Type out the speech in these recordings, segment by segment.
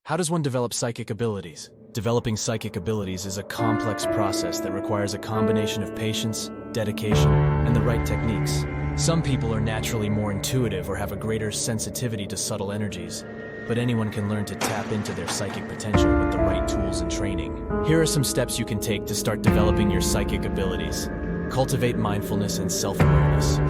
How does one develop psychic abilities? Developing psychic abilities is a complex process that requires a combination of patience, dedication, and the right techniques. Some people are naturally more intuitive or have a greater sensitivity to subtle energies, but anyone can learn to tap into their psychic potential with the right tools and training. Here are some steps you can take to start developing your psychic abilities. Cultivate mindfulness and self-awareness.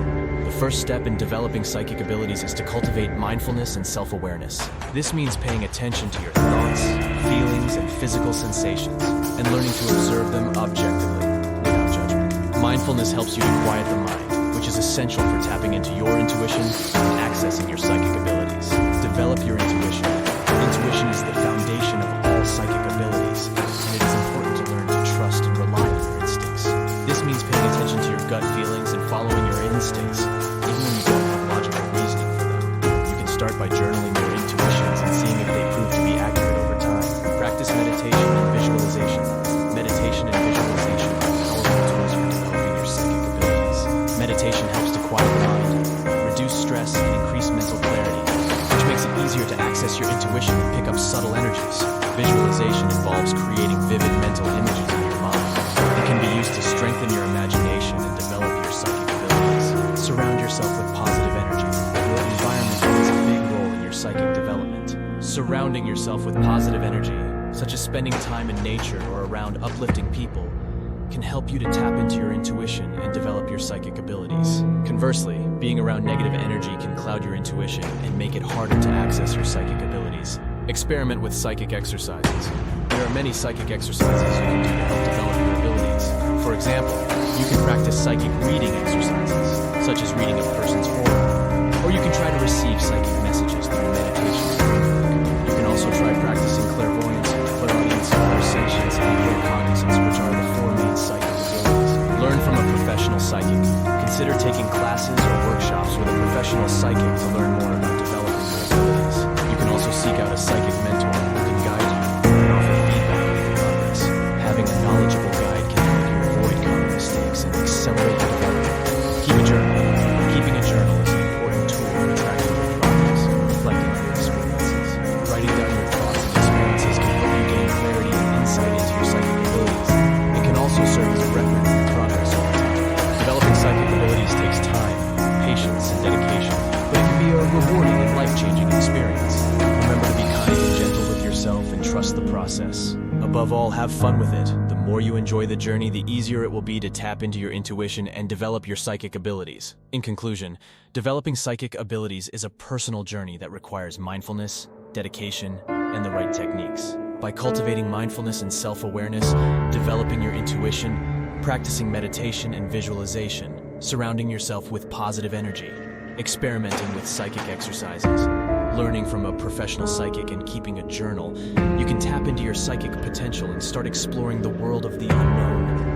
The first step in developing psychic abilities is to cultivate mindfulness and self-awareness. This means paying attention to your thoughts, feelings, and physical sensations, and learning to observe them objectively, without judgment. Mindfulness helps you to quiet the mind, which is essential for tapping into your intuition and accessing your psychic abilities. Develop your intuition. Intuition is the foundation of all psychic abilities, and it is important to learn to trust and rely on your instincts. This means paying attention to your gut feelings and following your instincts, even when you don't have logical reasoning for them. You can start by journaling your intuitions and seeing if they prove to be accurate over time. Practice meditation and visualization. Meditation and visualization are powerful tools for developing your psychic abilities. Meditation helps to quiet the mind, reduce stress, and increase mental clarity, which makes it easier to access your intuition and pick up subtle energies. Visualization involves creating vivid mental images in your mind. It can be used to strengthen your imagination and develop your psychic abilities. Surround yourself with positive energy. Your environment plays a big role in your psychic development. Surrounding yourself with positive energy, such as spending time in nature or around uplifting people, can help you to tap into your intuition and develop your psychic abilities. Conversely, being around negative energy can cloud your intuition and make it harder to access your psychic abilities. Experiment with psychic exercises. There are many psychic exercises you can do to help develop your abilities. For example, you can practice psychic reading exercises, such as reading a person's aura, or you can try to receive psychic messages through meditation. You can also try practicing clairvoyance, clairaudience, clairsentience, and claircognizance, which are the four main psychic abilities. Learn from a professional psychic. Consider taking classes or workshops with a professional psychic to learn more about developing your abilities. You can also seek out a psychic mentor who can guide you and offer feedback on your progress. Having a knowledgeable guide can help you avoid common mistakes and accelerate your development. Keep a journal. Keeping a journal is an important tool in tracking your progress and reflecting on your experiences. Writing down your thoughts and experiences can help you gain clarity and insight into your psychic abilities. It can also serve as a record of your progress over time. Developing psychic abilities takes time, patience, and dedication, but it can be a rewarding and life-changing experience. Remember to be kind and gentle with yourself and trust the process. Above all, have fun with it. The more you enjoy the journey, the easier it will be to tap into your intuition and develop your psychic abilities. In conclusion, developing psychic abilities is a personal journey that requires mindfulness, dedication, and the right techniques. By cultivating mindfulness and self-awareness, developing your intuition, practicing meditation and visualization, surrounding yourself with positive energy, experimenting with psychic exercises, learning from a professional psychic, and keeping a journal, you can tap into your psychic potential and start exploring the world of the unknown.